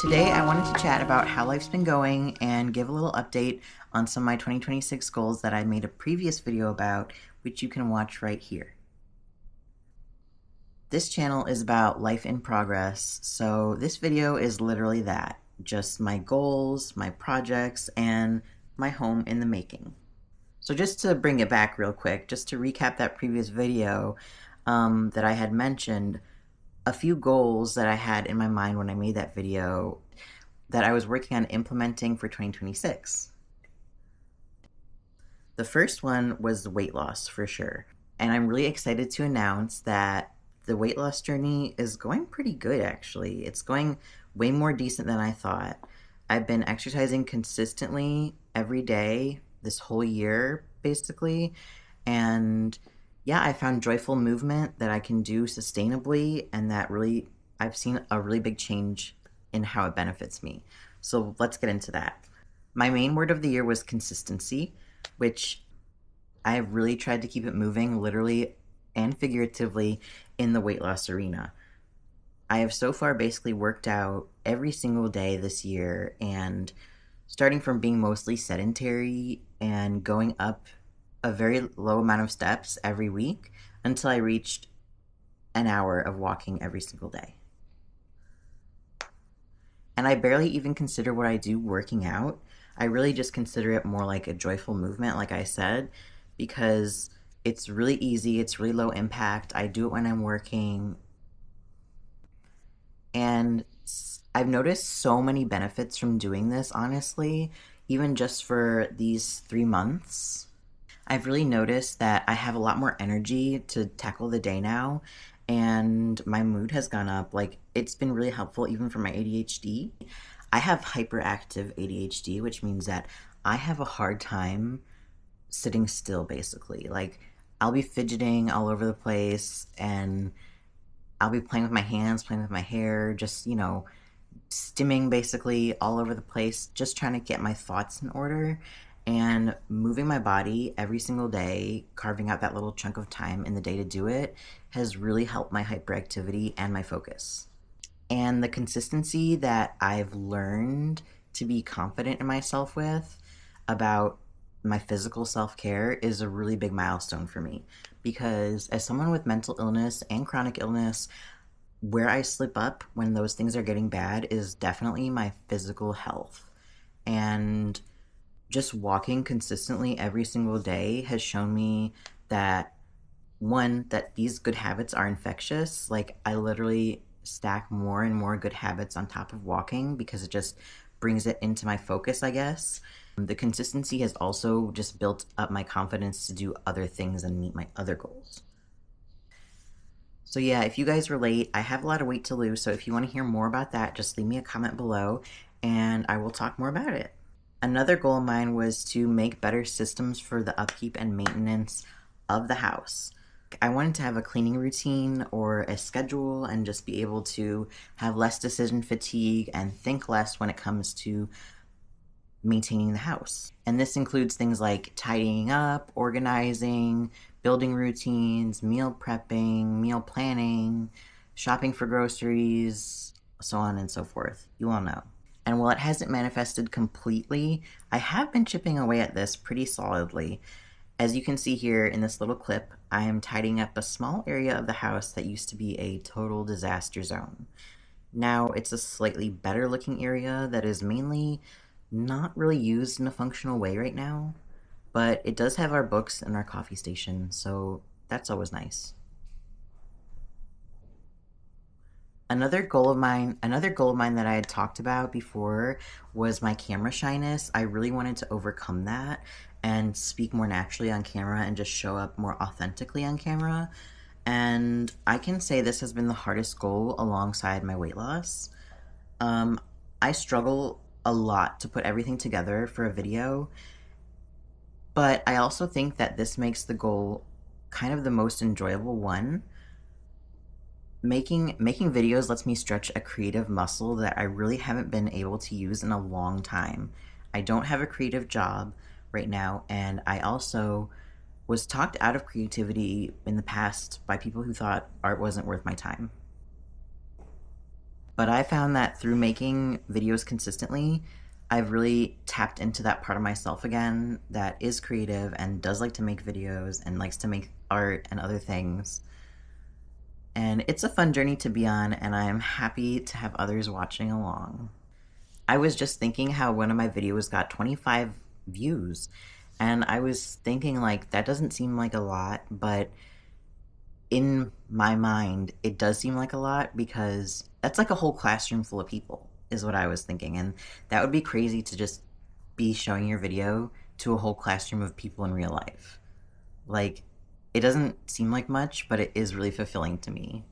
Today, I wanted to chat about how life's been going and give a little update on some of my 2026 goals that I made a previous video about, which you can watch right here. This channel is about life in progress, so this video is literally that, just my goals, my projects, and my home in the making. So just to bring it back real quick, just to recap that previous video that I had mentioned, a few goals that I had in my mind when I made that video that I was working on implementing for 2026. The first one was weight loss for sure. And I'm really excited to announce that the weight loss journey is going pretty good actually. It's going way more decent than I thought. I've been exercising consistently every day this whole year basically. And yeah, I found joyful movement that I can do sustainably and that really I've seen a really big change in how it benefits me. So let's get into that. My main word of the year was consistency, which I have really tried to keep it moving literally and figuratively in the weight loss arena. I have so far basically worked out every single day this year, and starting from being mostly sedentary and going up a very low amount of steps every week until I reached an hour of walking every single day. And I barely even consider what I do working out. I really just consider it more like a joyful movement, like I said, because it's really easy, it's really low impact. I do it when I'm working. And I've noticed so many benefits from doing this, honestly, even just for these 3 months. I've really noticed that I have a lot more energy to tackle the day now, and my mood has gone up. Like, it's been really helpful even for my ADHD. I have hyperactive ADHD, which means that I have a hard time sitting still, basically. Like, I'll be fidgeting all over the place, and I'll be playing with my hands, playing with my hair, just, stimming basically all over the place, just trying to get my thoughts in order. And moving my body every single day, carving out that little chunk of time in the day to do it, has really helped my hyperactivity and my focus. And the consistency that I've learned to be confident in myself with about my physical self-care is a really big milestone for me, because as someone with mental illness and chronic illness, where I slip up when those things are getting bad is definitely my physical health. And just walking consistently every single day has shown me that, one, that these good habits are infectious. Like, I literally stack more and more good habits on top of walking because it just brings it into my focus, I guess. The consistency has also just built up my confidence to do other things and meet my other goals. So yeah, if you guys relate, I have a lot of weight to lose, so if you want to hear more about that, just leave me a comment below and I will talk more about it. Another goal of mine was to make better systems for the upkeep and maintenance of the house. I wanted to have a cleaning routine or a schedule and just be able to have less decision fatigue and think less when it comes to maintaining the house. And this includes things like tidying up, organizing, building routines, meal prepping, meal planning, shopping for groceries, so on and so forth. You all know. And while it hasn't manifested completely, I have been chipping away at this pretty solidly. As you can see here in this little clip, I am tidying up a small area of the house that used to be a total disaster zone. Now it's a slightly better looking area that is mainly not really used in a functional way right now, but it does have our books and our coffee station, so that's always nice. Another goal of mine that I had talked about before was my camera shyness. I really wanted to overcome that and speak more naturally on camera and just show up more authentically on camera. And I can say this has been the hardest goal alongside my weight loss. I struggle a lot to put everything together for a video, but I also think that this makes the goal kind of the most enjoyable one. Making videos lets me stretch a creative muscle that I really haven't been able to use in a long time. I don't have a creative job right now, and I also was talked out of creativity in the past by people who thought art wasn't worth my time. But I found that through making videos consistently, I've really tapped into that part of myself again that is creative and does like to make videos and likes to make art and other things. And it's a fun journey to be on, and I am happy to have others watching along. I was just thinking how one of my videos got 25 views, and I was thinking, like, that doesn't seem like a lot, but in my mind, it does seem like a lot because that's like a whole classroom full of people, is what I was thinking. And that would be crazy to just be showing your video to a whole classroom of people in real life. Like, it doesn't seem like much, but it is really fulfilling to me.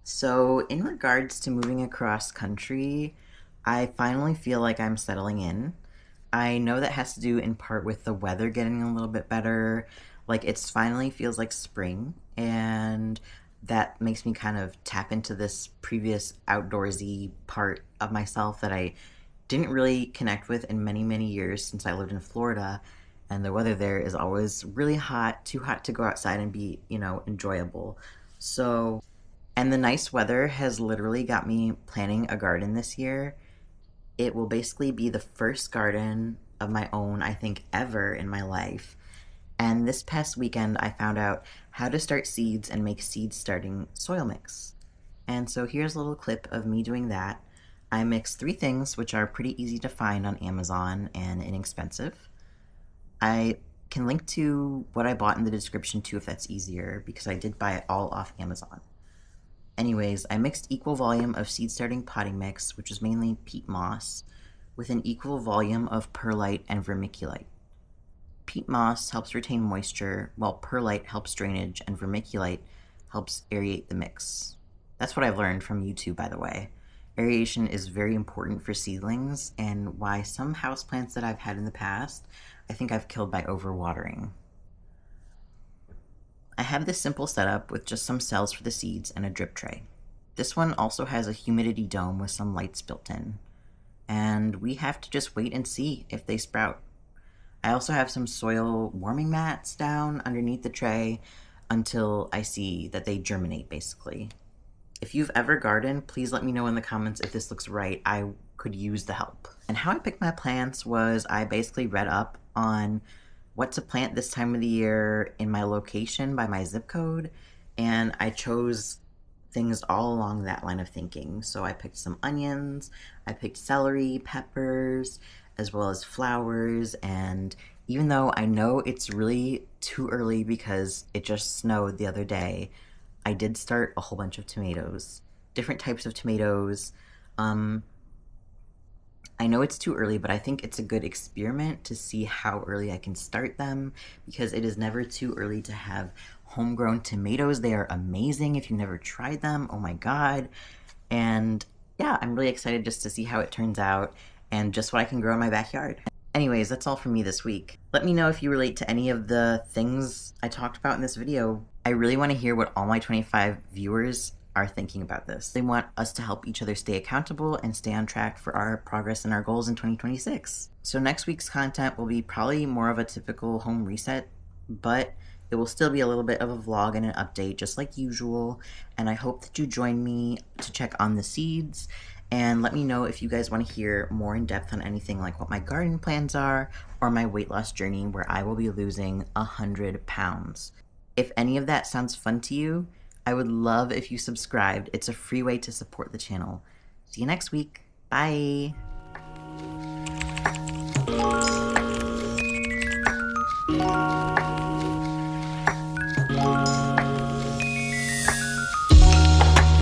So, in regards to moving across country, I finally feel like I'm settling in. I know that has to do in part with the weather getting a little bit better. Like, it's finally feels like spring, and that makes me kind of tap into this previous outdoorsy part of myself that I didn't really connect with in many, many years since I lived in Florida. And the weather there is always really hot, too hot to go outside and be, enjoyable. So, and the nice weather has literally got me planting a garden this year. It will basically be the first garden of my own, I think, ever in my life. And this past weekend, I found out how to start seeds and make seed starting soil mix. And so here's a little clip of me doing that. I mixed three things, which are pretty easy to find on Amazon and inexpensive. I can link to what I bought in the description too if that's easier, because I did buy it all off Amazon. Anyways, I mixed equal volume of seed starting potting mix, which is mainly peat moss, with an equal volume of perlite and vermiculite. Peat moss helps retain moisture, while perlite helps drainage, and vermiculite helps aerate the mix. That's what I've learned from YouTube, by the way. Aeration is very important for seedlings, and why some houseplants that I've had in the past, I think I've killed by overwatering. I have this simple setup with just some cells for the seeds and a drip tray. This one also has a humidity dome with some lights built in. And we have to just wait and see if they sprout. I also have some soil warming mats down underneath the tray until I see that they germinate, basically. If you've ever gardened, please let me know in the comments if this looks right. I could use the help. And how I picked my plants was I basically read up on what to plant this time of the year in my location by my zip code, and I chose things all along that line of thinking. So I picked some onions, I picked celery, peppers, as well as flowers, and even though I know it's really too early because it just snowed the other day, I did start a whole bunch of tomatoes, different types of tomatoes. I know it's too early, but I think it's a good experiment to see how early I can start them, because it is never too early to have homegrown tomatoes. They are amazing if you've never tried them. Oh my God. And yeah, I'm really excited just to see how it turns out and just what I can grow in my backyard. Anyways, that's all from me this week. Let me know if you relate to any of the things I talked about in this video. I really want to hear what all my 25 viewers are thinking about this. They want us to help each other stay accountable and stay on track for our progress and our goals in 2026. So next week's content will be probably more of a typical home reset, but it will still be a little bit of a vlog and an update just like usual. And I hope that you join me to check on the seeds and let me know if you guys want to hear more in depth on anything like what my garden plans are or my weight loss journey where I will be losing 100 pounds. If any of that sounds fun to you, I would love if you subscribed. It's a free way to support the channel. See you next week. Bye.